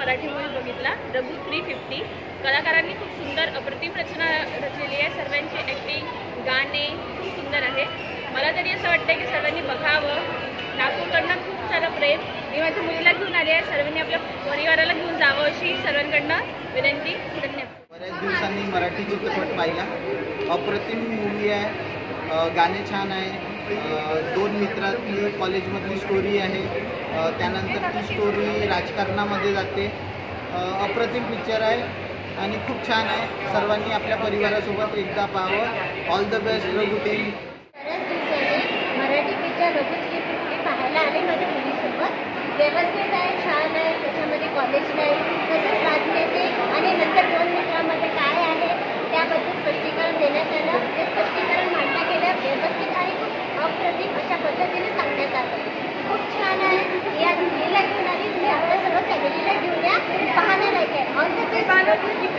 Marathi movie बघितला रघु 350। कलाकारांनी खूप सुंदर अप्रतिम रचना रचलेली आहे। सर्वांची ॲक्टिंग, गाणे खूप सुंदर आहे। मला तरी असं वाटतं की सर्वांनी बघावं। नागपूरकडनं खूप सारं प्रेम। मी माझ्या मुलीला घेऊन आली आहे। सर्वांनी आपल्या परिवाराला घेऊन जावं अशी सर्वांकडनं विनंती। धन्यवाद। बऱ्याच दिवसांनी मराठी चित्रपट पाहिला। अप्रतिम मूवी आहे, गाणे छान आहे। दोन मित्रातली कॉलेजमधली स्टोरी आहे। त्यानंतर ती स्टोरी राजकारणामध्ये जाते। अप्रतिम पिक्चर आहे आणि खूप छान आहे। सर्वांनी आपल्या परिवारासोबत एकदा पाहावं। All the best Raghu team. बऱ्याच दिवसांनी मराठी पिक्चर रघु 350 पाहायला आले माझ्या मुलीसोबत। व्यवस्थित आहे, छान आहे। त्याच्यामध्ये कॉलेज लाईफ तसंच बातमी येते आणि नंतर दोन मित्रांमध्ये काय आहे त्याबद्दल स्पष्टीकरण देण्यात आलं। ते स्पष्टीकरण मांडलं गेलं व्यवस्थित आणि खूप अप्रतिम अशा पद्धतीने सांगण्यात आलं। खूप छान आहे। या मुलीला घेऊन आली, तुम्ही आपल्या सर्व फॅमिलीला घेऊन या, पाहण्यालायक आहे। All the best.